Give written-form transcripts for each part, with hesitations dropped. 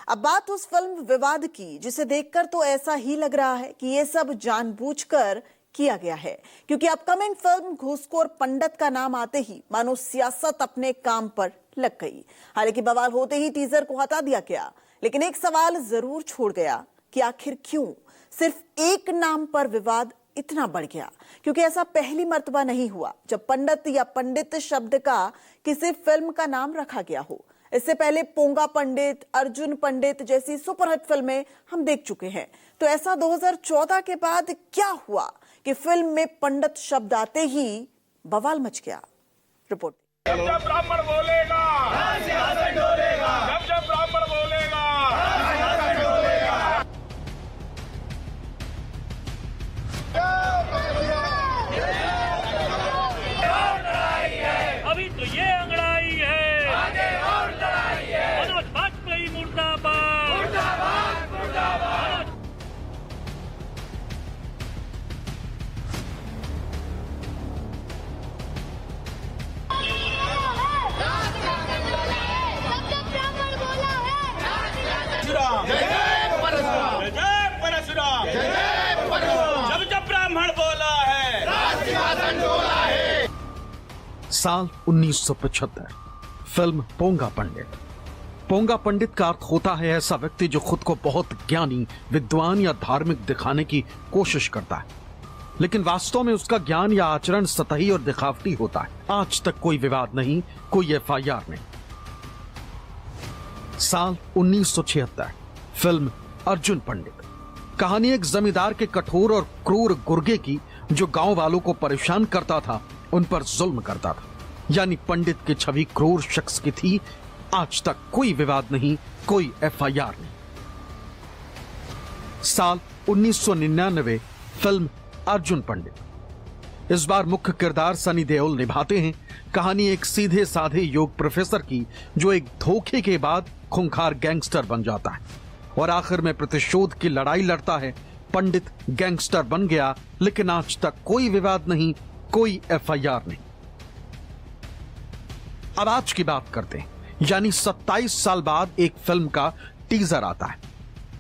अब बात उस फिल्म विवाद की जिसे देखकर तो ऐसा ही लग रहा है कि ये सब जानबूझकर किया गया है, क्योंकि अपकमिंग फिल्म घूसखोर पंडित का नाम आते ही मानो सियासत अपने काम पर लग गई। हालांकि बवाल होते ही टीजर को हटा दिया गया, लेकिन एक सवाल जरूर छोड़ गया कि आखिर क्यों सिर्फ एक नाम पर विवाद इतना बढ़ गया। क्योंकि ऐसा पहली मर्तबा नहीं हुआ जब पंडित या पंडित शब्द का किसी फिल्म का नाम रखा गया हो। इससे पहले पोंगा पंडित, अर्जुन पंडित जैसी सुपरहिट फिल्में हम देख चुके हैं। तो ऐसा 2014 के बाद क्या हुआ कि फिल्म में पंडित शब्द आते ही बवाल मच गया। रिपोर्ट। जब जब ब्राह्मण बोलेगा सिंहासन डोलेगा, जब जब ब्राह्मण बोलेगा सिंहासन डोलेगा। अभी तो ये अंगड़ाई है, आगे और लड़ाई है। मनोज वाजपेयी मुर्दाबाद, मुर्दाबाद, मुर्दाबाद। जब जब ब्राह्मण बोला है सिंहासन डोला है। साल 1975। फिल्म पोंगा पंडित। पोंगा पंडित का अर्थ होता है ऐसा व्यक्ति जो खुद को बहुत ज्ञानी, विद्वान या धार्मिक दिखाने की कोशिश करता है, लेकिन वास्तव में उसका ज्ञान या आचरण सतही और दिखावटी होता है। आज तक कोई विवाद नहीं, कोई एफआईआर नहीं। साल 1976। फिल्म अर्जुन पंडित। कहानी एक जमींदार के कठोर और क्रूर गुर्गे की, जो गांव वालों को परेशान करता था, उन पर जुल्म करता था। यानी पंडित की छवि क्रूर शख्स की थी। आज तक कोई विवाद नहीं, कोई एफआईआर नहीं। साल 1999। फिल्म अर्जुन पंडित। इस बार मुख्य किरदार सनी देओल निभाते हैं। कहानी एक सीधे साधे योग प्रोफेसर की, जो एक धोखे के बाद खूंखार गैंगस्टर बन जाता है और आखिर में प्रतिशोध की लड़ाई लड़ता है। पंडित गैंगस्टर बन गया, लेकिन आज तक कोई विवाद नहीं, कोई एफआईआर नहीं। अब आज की बात करते हैं, यानी 27 साल बाद एक फिल्म का टीजर आता है।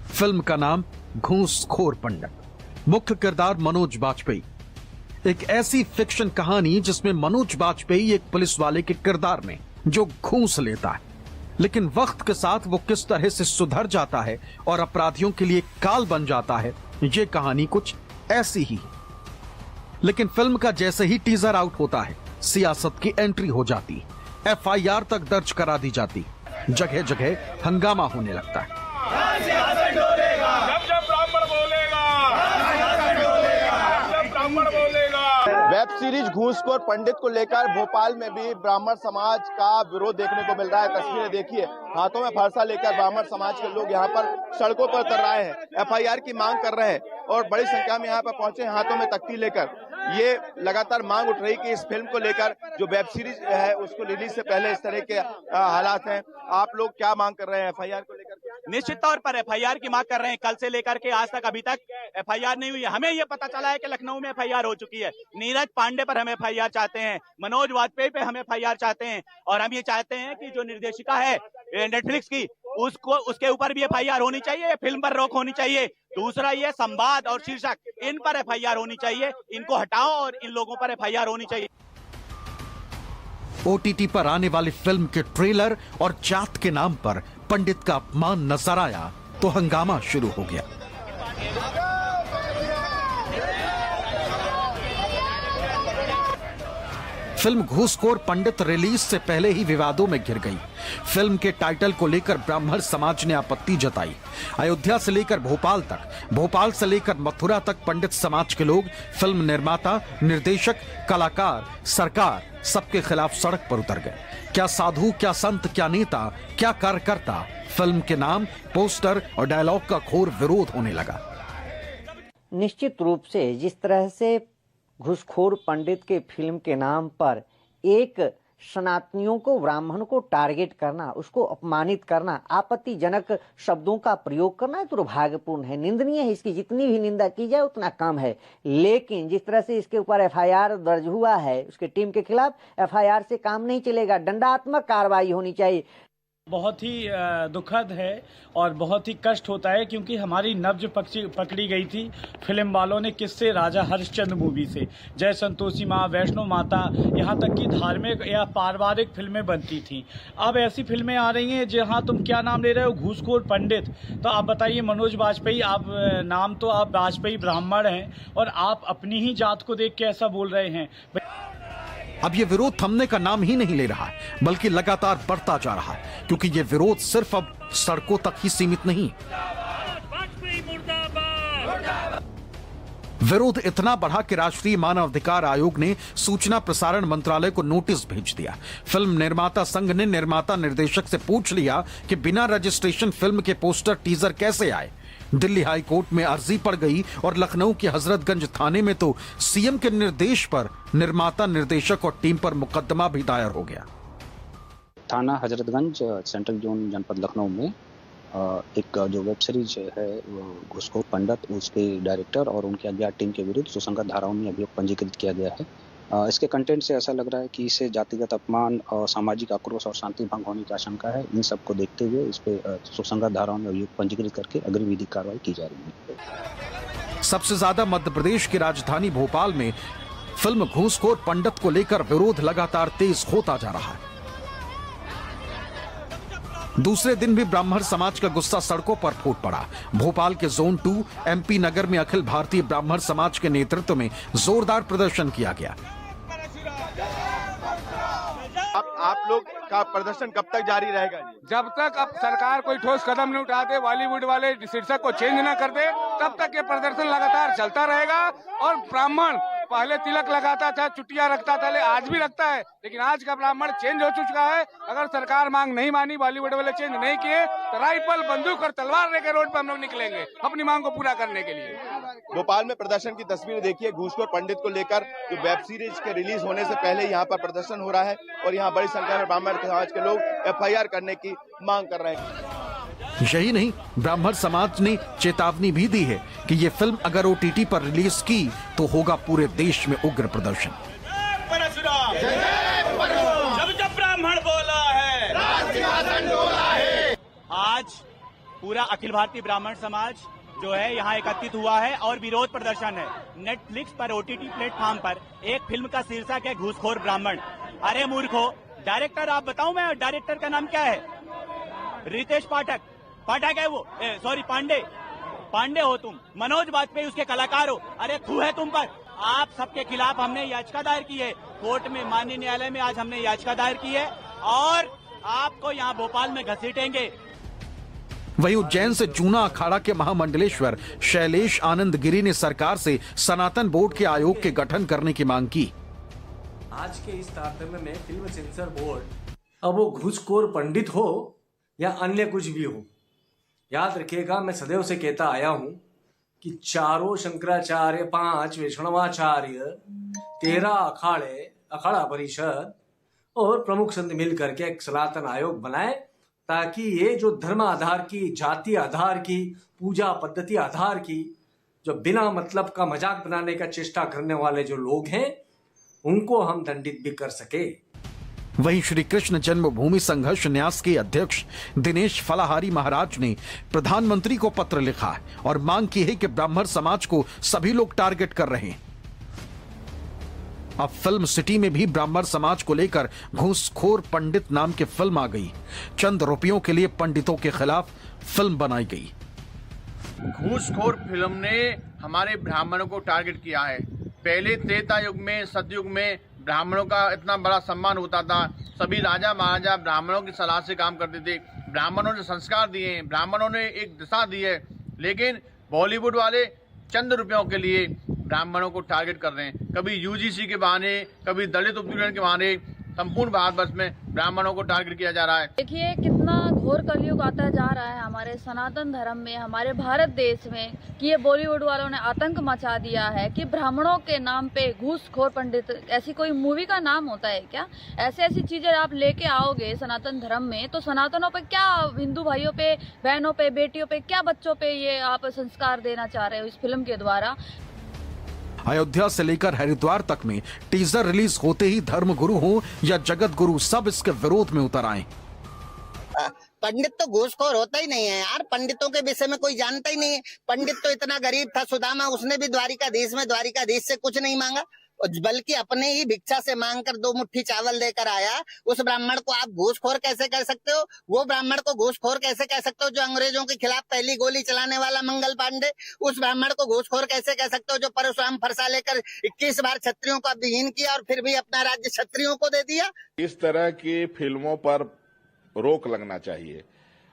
फिल्म का नाम घूसखोर पंडित। मुख्य किरदार मनोज वाजपेयी। एक ऐसी फिक्शन कहानी जिसमें मनोज वाजपेयी एक पुलिस वाले के किरदार में जो घूस लेता है, लेकिन वक्त के साथ वो किस तरह से सुधर जाता है और अपराधियों के लिए काल बन जाता है, ये कहानी कुछ ऐसी ही है। लेकिन फिल्म का जैसे ही टीजर आउट होता है, सियासत की एंट्री हो जाती है। एफआईआर तक दर्ज करा दी जाती, जगह जगह हंगामा होने लगता है। सिंहासन डोलेगा, जब जब ब्राह्मण बोलेगा सिंहासन डोलेगा, जब जब ब्राह्मण बोलेगा। वेब सीरीज घूसखोर पंडित को लेकर भोपाल में भी ब्राह्मण समाज का विरोध देखने को मिल रहा है। तस्वीरें देखिए, हाथों में फरसा लेकर ब्राह्मण समाज के लोग यहाँ पर सड़कों पर उतर रहे हैं, एफआईआर की मांग कर रहे हैं और बड़ी संख्या में यहाँ पर पहुंचे, हाथों में तख्ती लेकर। ये लगातार मांग उठ रही कि इस फिल्म को लेकर जो वेब सीरीज है उसको रिलीज से पहले इस तरह के हालात हैं। आप लोग क्या मांग कर रहे हैं एफआईआर को लेकर? निश्चित तौर पर एफआईआर की मांग कर रहे हैं। कल से लेकर के आज तक अभी तक एफआईआर नहीं हुई है। हमें यह पता चला है कि लखनऊ में एफआईआर हो चुकी है। नीरज पांडे पर हम एफआईआर चाहते हैं, मनोज वाजपेयी पे हम एफआईआर चाहते हैं, और हम ये चाहते हैं कि जो निर्देशिका है नेटफ्लिक्स की, उसके ऊपर भी एफआईआर होनी चाहिए, फिल्म पर रोक होनी चाहिए। दूसरा ये संवाद और शीर्षक, इन पर एफआईआर होनी चाहिए। इनको हटाओ और इन लोगों पर एफआईआर होनी चाहिए। ओटीटी पर आने वाली फिल्म के ट्रेलर और जात के नाम पर पंडित का अपमान नजर आया तो हंगामा शुरू हो गया। फिल्म घूसखोर पंडित रिलीज से पहले ही विवादों में घिर गई। फिल्म के टाइटल को लेकर ब्राह्मण समाज ने आपत्ति जताई। अयोध्या से लेकर भोपाल तक, भोपाल से लेकर मथुरा तक पंडित समाज के लोग फिल्म निर्माता, निर्देशक, कलाकार, सरकार सबके खिलाफ सड़क पर उतर गए। क्या साधु, क्या संत, क्या नेता, क्या कार्यकर्ता, फिल्म के नाम, पोस्टर और डायलॉग का घोर विरोध होने लगा। निश्चित रूप से जिस तरह से घूसखोर पंडित के फिल्म के नाम पर एक सनातनियों को, ब्राह्मण को टारगेट करना, उसको अपमानित करना, आपत्तिजनक शब्दों का प्रयोग करना दुर्भाग्यपूर्ण है, निंदनीय है। इसकी जितनी भी निंदा की जाए उतना कम है। लेकिन जिस तरह से इसके ऊपर एफआईआर दर्ज हुआ है, उसके टीम के खिलाफ एफआईआर से काम नहीं चलेगा, दंडात्मक कार्रवाई होनी चाहिए। बहुत ही दुखद है और बहुत ही कष्ट होता है, क्योंकि हमारी नब्ज पकड़ी गई थी फिल्म वालों ने किससे, राजा हरिश्चंद्र मूवी से। जय संतोषी माँ, वैष्णो माता, यहाँ तक कि धार्मिक या पारिवारिक फिल्में बनती थीं। अब ऐसी फिल्में आ रही हैं जहाँ तुम क्या नाम ले रहे हो, घूसखोर पंडित। तो आप बताइए मनोज वाजपेयी, आप नाम तो आप वाजपेयी ब्राह्मण हैं और आप अपनी ही जात को देख के ऐसा बोल रहे हैं। अब ये विरोध थमने का नाम ही नहीं ले रहा है, बल्कि लगातार बढ़ता जा रहा है, क्योंकि ये विरोध सिर्फ अब सड़कों तक ही सीमित नहीं। वाजपेयी मुर्दाबाद। विरोध इतना बढ़ा कि राष्ट्रीय मानवाधिकार आयोग ने सूचना प्रसारण मंत्रालय को नोटिस भेज दिया। फिल्म निर्माता संघ ने निर्माता निर्देशक से पूछ लिया कि बिना रजिस्ट्रेशन फिल्म के पोस्टर टीजर कैसे आए। दिल्ली हाई कोर्ट में अर्जी पड़ गई और लखनऊ के हजरतगंज थाने में तो सीएम के निर्देश पर निर्माता निर्देशक और टीम पर मुकदमा भी दायर हो गया। थाना हजरतगंज सेंट्रल जोन जनपद लखनऊ में एक जो वेब सीरीज है घूसखोर पंडित, उसके डायरेक्टर और उनके अज्ञात टीम के विरुद्ध सुसंगत धाराओं में अभियोग पंजीकृत किया गया है। इसके कंटेंट से ऐसा लग रहा है कि इससे जातिगत अपमान और सामाजिक आक्रोश और शांति भंग होने की आशंका है। इन सबको देखते हुए इस पे सुसंगत धाराओं में अभियोग पंजीकृत करके अग्रिम विधिक कार्रवाई की जा रही है। सबसे ज्यादा मध्य प्रदेश की राजधानी भोपाल में फिल्म घूसखोर पंडित को लेकर विरोध लगातार तेज होता जा रहा है। दूसरे दिन भी ब्राह्मण समाज का गुस्सा सड़कों पर फूट पड़ा। भोपाल के जोन 2 एमपी नगर में अखिल भारतीय ब्राह्मण समाज के नेतृत्व में जोरदार प्रदर्शन किया गया। आप लोग का प्रदर्शन कब तक जारी रहेगा? जब तक अब सरकार कोई ठोस कदम नहीं उठाते, बॉलीवुड वाले शीर्षक को चेंज ना कर दे, तब तक ये प्रदर्शन लगातार चलता रहेगा। और ब्राह्मण पहले तिलक लगाता था, चुटिया रखता था, आज भी रखता है, लेकिन आज का ब्राह्मण चेंज हो चुका है। अगर सरकार मांग नहीं मानी, बॉलीवुड वाले चेंज नहीं किए, तो राइफल, बंदूक और तलवार लेकर रोड पर हम लोग निकलेंगे अपनी मांग को पूरा करने के लिए। भोपाल में प्रदर्शन की तस्वीरें देखिए। घूसखोर पंडित को लेकर जो वेब सीरीज के रिलीज होने से पहले यहाँ पर प्रदर्शन हो रहा है और यहाँ बड़ी संख्या में ब्राह्मण समाज के लोग एफआईआर करने की मांग कर रहे हैं। यही नहीं, ब्राह्मण समाज ने चेतावनी भी दी है कि ये फिल्म अगर ओटीटी पर रिलीज की तो होगा पूरे देश में उग्र प्रदर्शन। जब ब्राह्मण बोला है, आज पूरा अखिल भारतीय ब्राह्मण समाज जो है यहाँ एकत्रित हुआ है और विरोध प्रदर्शन है। नेटफ्लिक्स पर ओटीटी प्लेटफॉर्म पर एक फिल्म का शीर्षक है घूसखोर ब्राह्मण। अरे मूर्खो, डायरेक्टर आप बताऊं मैं, डायरेक्टर का नाम क्या है? रितेश पाठक है वो, सॉरी पांडे हो तुम। मनोज वाजपेयी उसके कलाकार हो। अरे थू है तुम पर। आप सबके खिलाफ हमने याचिका दायर की है कोर्ट में, माननीय न्यायालय में। आज हमने याचिका दायर की है और आपको यहाँ भोपाल में घसीटेंगे। वहीं उज्जैन से जूना अखाड़ा के महामंडलेश्वर शैलेश आनंद गिरी ने सरकार से सनातन बोर्ड के आयोग के गठन करने की मांग की। आज के इस तारतम्य में फिल्म सेंसर बोर्ड, अब वो घूसखोर पंडित हो या अन्य कुछ भी हो, याद रखिएगा, मैं सदैव से कहता आया हूं कि चारों शंकराचार्य, 5 वैष्णवाचार्य, 13 अखाड़े, अखाड़ा परिषद और प्रमुख संत मिल करके एक सनातन आयोग बनाए, ताकि ये जो धर्म आधार की, जाति आधार की, पूजा पद्धति आधार की, जो बिना मतलब का मजाक बनाने का चेष्टा करने वाले जो लोग हैं, उनको हम दंडित भी कर सके। वहीं श्री कृष्ण जन्मभूमि संघर्ष न्यास के अध्यक्ष दिनेश फलाहारी महाराज ने प्रधानमंत्री को पत्र लिखा और मांग की है कि ब्राह्मण समाज को सभी लोग टारगेट कर रहे हैं। अब फिल्म सिटी में भी ब्राह्मण समाज को लेकर घूसखोर पंडित नाम की फिल्म आ गई। चंद रुपयों के लिए पंडितों के खिलाफ फिल्म बनाई गई। घूसखोर फिल्म ने हमारे ब्राह्मणों को टारगेट किया है। पहले त्रेता युग में, सतयुग में ब्राह्मणों का इतना बड़ा सम्मान होता था। सभी राजा महाराजा ब्राह्मणों की सलाह से काम करते थे। ब्राह्मणों ने संस्कार दिए हैं, ब्राह्मणों ने एक दिशा दी है, लेकिन बॉलीवुड वाले चंद रुपयों के लिए ब्राह्मणों को टारगेट कर रहे हैं। कभी यूजीसी के बहाने, कभी दलित उत्पीड़न के बहाने संपूर्ण भारतवर्ष में ब्राह्मणों को टारगेट किया जा रहा है। देखिए कितना घोर कलयुग आता जा रहा है हमारे सनातन धर्म में, हमारे भारत देश में, कि ये बॉलीवुड वालों ने आतंक मचा दिया है कि ब्राह्मणों के नाम पे घूसखोर पंडित, ऐसी कोई मूवी का नाम होता है क्या? ऐसी चीजें आप लेके आओगे सनातन धर्म में, तो सनातनों पे क्या, हिंदू भाइयों पे, बहनों पे, बेटियों पे क्या, बच्चों पे ये आप संस्कार देना चाह रहे हो इस फिल्म के द्वारा? अयोध्या से लेकर हरिद्वार तक में टीजर रिलीज होते ही धर्म गुरु हो या जगत गुरु, सब इसके विरोध में उतर आए। पंडित तो घूसखोर होता ही नहीं है यार, पंडितों के विषय में कोई जानता ही नहीं है। पंडित तो इतना गरीब था सुदामा, उसने भी द्वारिकाधीश से कुछ नहीं मांगा, बल्कि अपने ही भिक्षा से मांग कर 2 मुट्ठी चावल देकर आया। उस ब्राह्मण को आप घूसखोर कैसे कह सकते हो? वो ब्राह्मण को घूसखोर कैसे कह सकते हो जो अंग्रेजों के खिलाफ पहली गोली चलाने वाला मंगल पांडे? उस ब्राह्मण को घूसखोर कैसे कह सकते हो जो परशुराम फरसा लेकर 21 बार क्षत्रियों का विहीन किया और फिर भी अपना राज्य क्षत्रियों को दे दिया? इस तरह की फिल्मों पर रोक लगना चाहिए।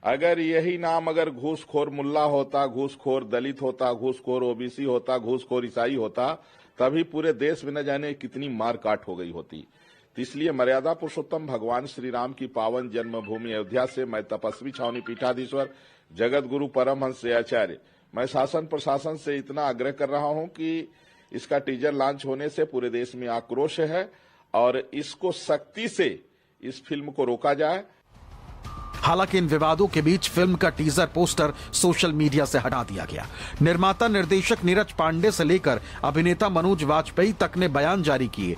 अगर यही नाम अगर घूसखोर मुल्ला होता, घूसखोर दलित होता, घूसखोर ओबीसी होता, घूसखोर ईसाई होता, तभी पूरे देश में न जाने कितनी मार काट हो गई होती। तो इसलिए मर्यादा पुरुषोत्तम भगवान श्री राम की पावन जन्मभूमि अयोध्या से मैं तपस्वी छावनी पीठाधीश्वर जगत गुरु परमहंस आचार्य, मैं शासन प्रशासन से इतना आग्रह कर रहा हूं कि इसका टीजर लॉन्च होने से पूरे देश में आक्रोश है और इसको सख्ती से इस फिल्म को रोका जाए। हालांकि इन विवादों के बीच फिल्म का टीजर पोस्टर सोशल मीडिया से हटा दिया गया। निर्माता निर्देशक नीरज पांडे से लेकर अभिनेता मनोज वाजपेयी तक ने बयान जारी किए।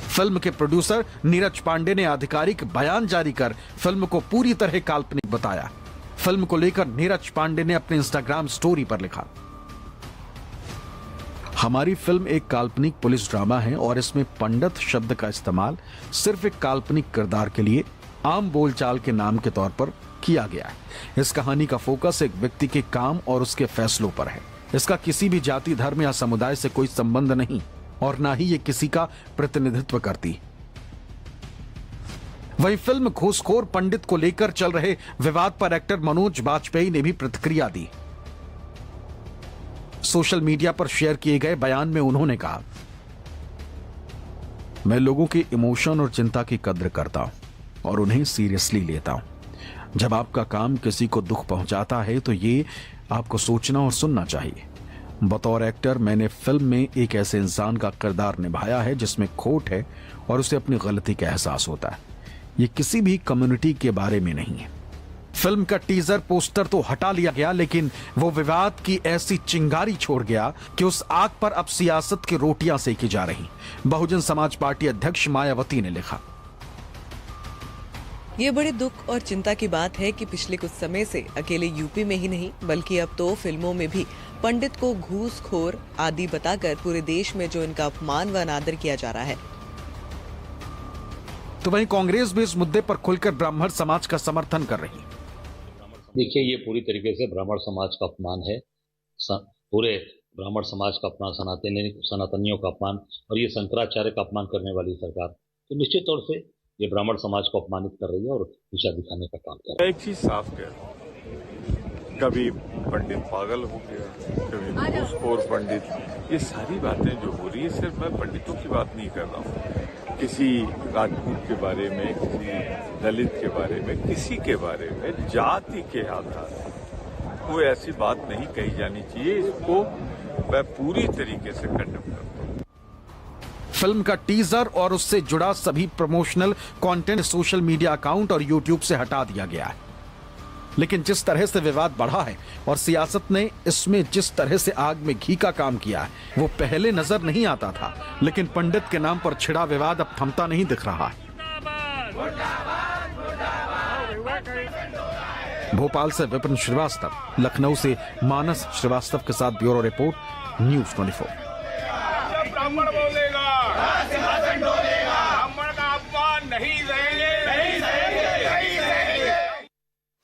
फिल्म के प्रोड्यूसर नीरज पांडे ने आधिकारिक बयान जारी कर फिल्म को पूरी तरह काल्पनिक बताया। फिल्म को लेकर नीरज पांडे ने अपने इंस्टाग्राम स्टोरी पर लिखा, हमारी फिल्म एक काल्पनिक पुलिस ड्रामा है और इसमें पंडित शब्द का इस्तेमाल सिर्फ एक काल्पनिक किरदार के लिए आम बोलचाल के नाम के तौर पर किया गया है। इस कहानी का फोकस एक व्यक्ति के काम और उसके फैसलों पर है। इसका किसी भी जाति, धर्म या समुदाय से कोई संबंध नहीं और ना ही ये किसी का प्रतिनिधित्व करती। वहीं फिल्म घूसखोर पंडित को लेकर चल रहे विवाद पर एक्टर मनोज वाजपेयी ने भी प्रतिक्रिया दी। सोशल मीडिया पर शेयर किए गए बयान में उन्होंने कहा, मैं लोगों के इमोशन और चिंता की कद्र करता हूं और उन्हें सीरियसली लेता हूं। जब आपका काम किसी को दुख पहुंचाता है तो ये आपको सोचना और सुनना चाहिए। बतौर एक्टर मैंने फिल्म में एक ऐसे इंसान का किरदार निभाया है जिसमें खोट है और उसे अपनी गलती का एहसास होता है। ये किसी भी कम्युनिटी के बारे में नहीं है। फिल्म का टीजर पोस्टर तो हटा लिया गया, लेकिन वो विवाद की ऐसी चिंगारी छोड़ गया कि उस आग पर अब सियासत की रोटियां सेकी जा रही। बहुजन समाज पार्टी अध्यक्ष मायावती ने लिखा, ये बड़े दुख और चिंता की बात है कि पिछले कुछ समय से अकेले यूपी में ही नहीं बल्कि अब तो फिल्मों में भी पंडित को घूसखोर आदि बताकर पूरे देश में जो इनका अपमान व अनादर किया जा रहा है। तो वहीं कांग्रेस भी इस मुद्दे पर खुलकर ब्राह्मण समाज का समर्थन कर रही। देखिए, ये पूरी तरीके से ब्राह्मण समाज का अपमान है, पूरे ब्राह्मण समाज का अपमान, सनातनियों का अपमान और ये शंकराचार्य का अपमान करने वाली सरकार तो निश्चित तौर से ये ब्राह्मण समाज को अपमानित कर रही है और दिशा दिखाने का काम कर रही है। एक चीज साफ कह रहा हूं, कभी पंडित पागल हो गया, कभी घूसखोर पंडित, ये सारी बातें जो हो रही है, सिर्फ मैं पंडितों की बात नहीं कर रहा हूँ। किसी राजपूत के बारे में, किसी दलित के बारे में, किसी के बारे में जाति के आधार पर कोई ऐसी बात नहीं कही जानी चाहिए। इसको मैं पूरी तरीके से कंडेम करता हूँ। फिल्म का टीजर और उससे जुड़ा सभी promotional content social media account और यूट्यूब से हटा दिया गया है। लेकिन जिस तरह से विवाद बढ़ा है और सियासत ने इसमें जिस तरह से आग में घी का काम किया है, वो पहले नजर नहीं आता था। लेकिन पंडित के नाम पर छिड़ा विवाद अब थमता नहीं दिख रहा है। भोपाल से विपिन श्रीवास्तव, लखनऊ से मानस श्रीवास्तव के साथ ब्यूरो रिपोर्ट, न्यूज़ 24।